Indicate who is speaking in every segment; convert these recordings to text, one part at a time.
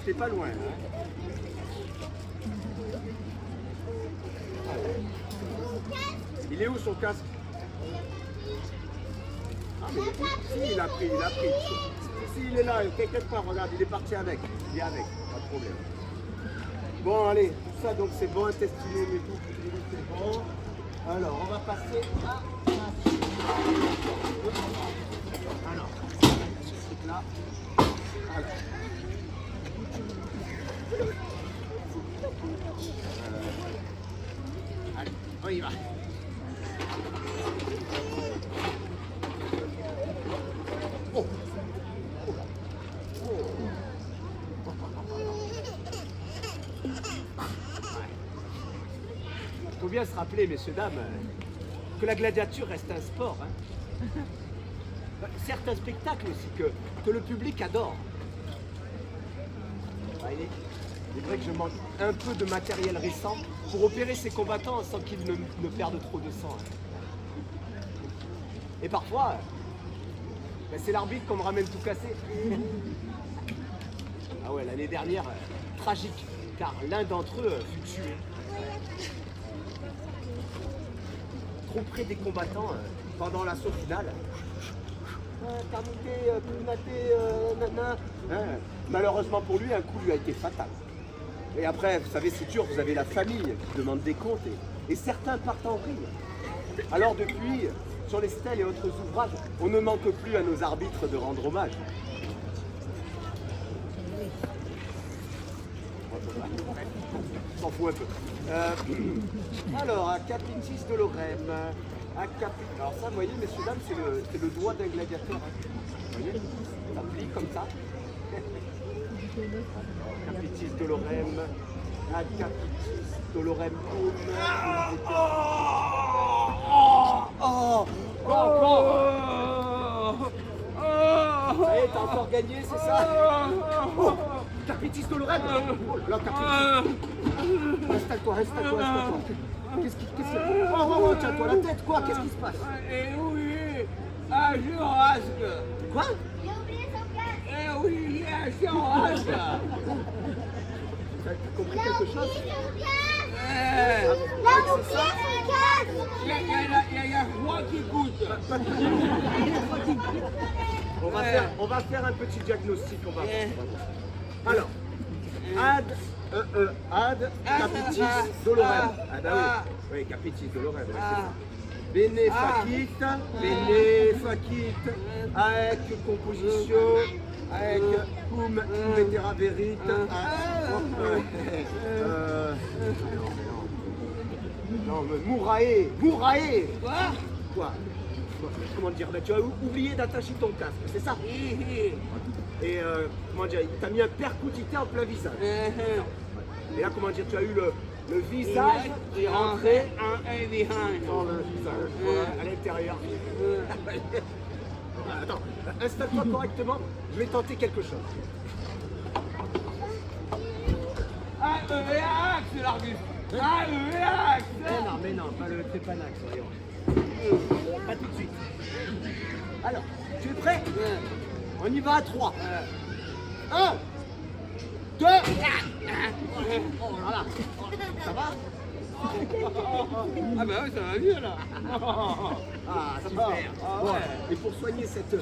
Speaker 1: C'est pas loin. Hein. Il est où son casque? Ah, mais si, il a pris. Si, il est là, quelque part, regarde, il est parti avec. Il est avec, pas de problème. Bon, allez, tout ça, donc c'est bon, intestinum et tout, c'est bon. Alors, on va passer à... Alors, ce truc-là. Alors. Allez, on y va. Oh. Il faut bien se rappeler, messieurs, dames, que la gladiature reste un sport. Hein. Certes, un spectacle aussi que le public adore. Il est vrai que je manque un peu de matériel récent pour opérer ces combattants sans qu'ils ne perdent trop de sang. Hein. Et parfois, c'est l'arbitre qu'on me ramène tout cassé. Ah ouais, l'année dernière, tragique, car l'un d'entre eux fut tué. Trop près des combattants pendant l'assaut final. Malheureusement pour lui, un coup lui a été fatal. Et après, vous savez, c'est dur, vous avez la famille qui demande des comptes et certains partent en vrille. Alors depuis, sur les stèles et autres ouvrages, on ne manque plus à nos arbitres de rendre hommage. On s'en fout un peu. Alors, à Capitis de Lorem. Alors ça, vous voyez, messieurs, dames, c'est le doigt d'un gladiateur. Hein. Vous voyez, ça plie comme ça. Capitis de Lorem. À Capitis de Lorem. Ça y est, t'as encore gagné, c'est ça? Oh, Capitis de Lorem. Oh là, Capitis. Reste-toi. Qu'est-ce qui... Oh, tiens-toi la tête, quoi? Qu'est-ce qui se passe?
Speaker 2: Et oui, un Jurasque.
Speaker 1: Quoi?
Speaker 3: Il a oublié son casque.
Speaker 2: Eh oui, un Jurasque.
Speaker 1: T'as compris quelque chose?
Speaker 2: Eh,
Speaker 3: Il a oublié son casque.
Speaker 2: il y a moi qui goûte.
Speaker 1: On va faire un petit diagnostic, on va voir. Alors, ad capitis dolorem. Ah bah oui, capitis dolorem, c'est ça. Bene facit, avec composition, avec cum vetera verit. Non, mais mourae. Quoi? Comment dire? Tu as oublié d'attacher ton casque, c'est ça? Et comment dire, il t'a mis un percutité en plein visage. Et là, comment dire, tu as eu le visage qui est rentré dans le visage, à l'intérieur. Attends, installe-toi correctement, je vais tenter quelque chose.
Speaker 2: AEAX, l'arbitre. AEAX.
Speaker 1: Mais non, pas le trépanax, voyons. Pas tout de suite. Alors, tu es prêt? On y va à 3. 1, 2. Oh là là. Ça va?
Speaker 2: Ah bah oui, ça va mieux là.
Speaker 1: Ah, super. Bon, et pour soigner cette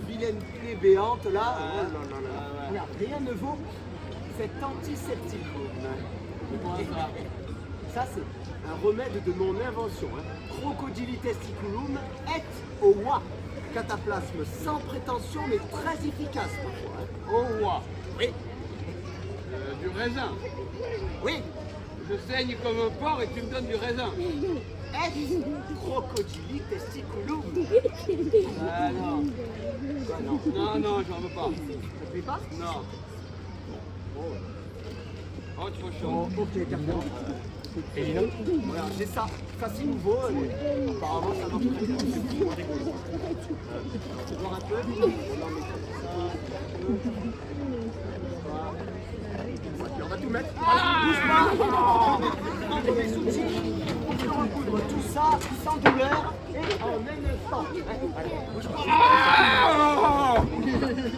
Speaker 1: vilaine plaie béante là, regarde, rien ne vaut cet antisepticum. Ça, c'est un remède de mon invention. Hein. Crocodili testiculum et owa. Cataplasme sans prétention mais très efficace parfois. Hein.
Speaker 2: Au roi.
Speaker 1: Oui.
Speaker 2: Du raisin.
Speaker 1: Oui.
Speaker 2: Je saigne comme un porc et tu me donnes du raisin.
Speaker 1: Crocodili testiculum.
Speaker 2: Ah non. Non, j'en veux pas.
Speaker 1: Ça te plaît pas?
Speaker 2: Non. Autre chose.
Speaker 1: Oh, ok, carrément. Et là, voilà, j'ai ça. Ça c'est nouveau. Apparemment ça marche très bien. C'est vraiment rigolo. Tu vois un peu? On en met on va tout mettre. Bouge pas. Prendre mes outils pour te recoudre tout ça sans douleur et en un instant. Allez, bouge pas.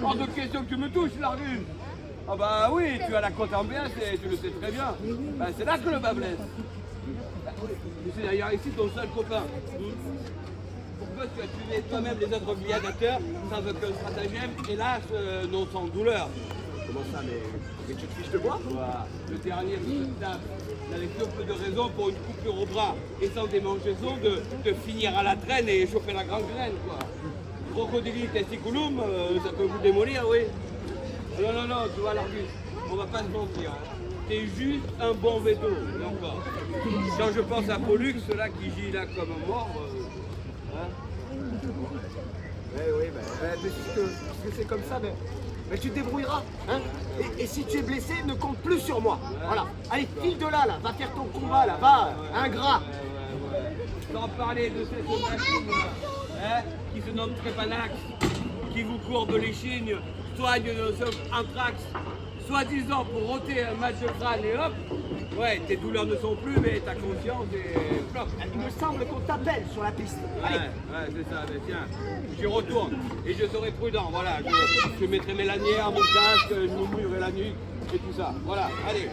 Speaker 2: Hors de question que tu me touches, l'argune. Ah bah oui, tu as la côte en biais et tu le sais très bien. Ben, c'est là que le bas blesse. C'est d'ailleurs ici ton seul copain. Pourquoi tu as tué toi-même les autres gladiateurs sans aucun stratagème, hélas, non sans douleur.
Speaker 1: Comment ça, mais tu te fiches de moi?
Speaker 2: Voilà. Le dernier de cette table n'avait que peu de raison pour une coupure au bras et sans démangeaison de finir à la traîne et choper la grande graine, quoi. Crocodili testiculum, ça peut vous démolir, oui. Non, non, non, tu vois, l'Argus, on va pas se mentir. Hein. T'es juste un bon veto, et encore. Quand je pense à Pollux, là qui gît là comme un mort, hein.
Speaker 1: Oui, puisque c'est comme ça, mais tu te débrouilleras. Hein, et si tu es blessé, ne compte plus sur moi. Voilà. Allez, file de là, va faire ton combat, là, va, ingrat.
Speaker 2: Sans parler de cette machine hein, qui se nomme Trépanax, qui vous courbe les chignes, soigne nos anthrax, soi-disant pour ôter un match de crâne et hop, ouais, tes douleurs ne sont plus, mais ta conscience est flop.
Speaker 1: Il me semble qu'on t'appelle sur la piste. Allez.
Speaker 2: Ouais, c'est ça, mais tiens, j'y retourne et je serai prudent, voilà, je mettrai mes lanières, mon casque, je me mouillerai la nuque et tout ça, voilà, allez.